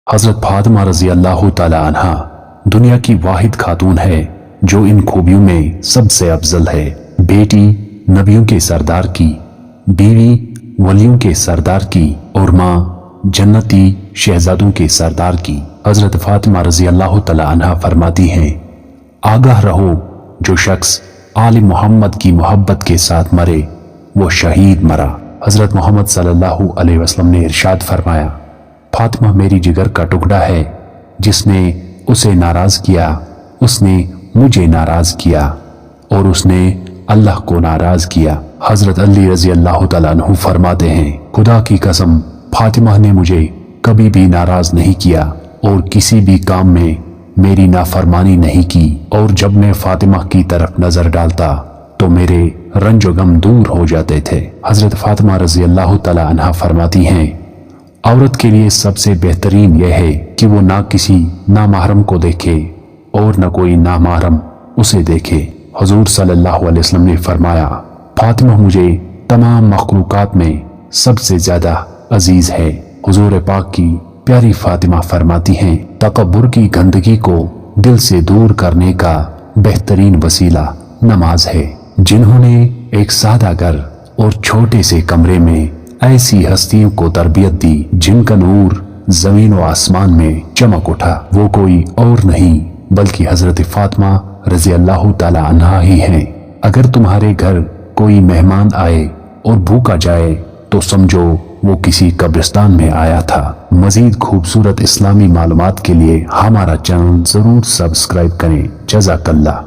हजरत फातिमा रजी अल्लाह ताला अन्हा दुनिया की वाहिद खातून है जो इन खूबियों में सबसे अफजल है। बेटी नबियों के सरदार की, बीवी वलियों के सरदार की और माँ जन्नती शहजादों के सरदार की। हजरत फातिमा रजी अल्लाह ताला अन्हा फरमाती हैं, आगाह रहो, जो शख्स आले मोहम्मद की मोहब्बत के साथ मरे वो शहीद मरा। हजरत मोहम्मद सल्लल्लाहु अलैहि वसल्लम ने इरशाद फरमाया, फातिमा मेरी जिगर का टुकड़ा है, जिसने उसे नाराज किया उसने मुझे नाराज किया और उसने अल्लाह को नाराज किया। हजरत अली रजी अल्लाह तआला अन्हु फरमाते हैं, खुदा की कसम फातिमा ने मुझे कभी भी नाराज नहीं किया और किसी भी काम में मेरी नाफरमानी नहीं की, और जब मैं फातिमा की तरफ नजर डालता तो मेरे रंजो गम दूर हो जाते थे। हजरत फातिमा रजी अल्लाह तआला अन्हा फरमाती हैं, औरत के लिए सबसे बेहतरीन यह है कि वो ना किसी नामहरम को देखे और न कोई नामहरम उसे देखे। हुजूर सल्लल्लाहु अलैहि वसल्लम ने फरमाया, फातिमा मुझे तमाम मखलूकात में सबसे ज्यादा अजीज है। हुजूर पाक की प्यारी फातिमा फरमाती हैं, तकब्बुर की गंदगी को दिल से दूर करने का बेहतरीन वसीला नमाज है। जिन्होंने एक सादा घर और छोटे से कमरे में ऐसी हस्तियों को तरबियत दी जिनका नूर जमीन व आसमान में चमक उठा, वो कोई और नहीं बल्कि हजरत फातिमा रजी अल्लाह ताला अन्हा ही हैं। अगर तुम्हारे घर कोई मेहमान आए और भूखा जाए तो समझो वो किसी कब्रिस्तान में आया था। मजीद खूबसूरत इस्लामी मालूमात के लिए हमारा चैनल जरूर सब्सक्राइब करें। जज़ाकल्लाह।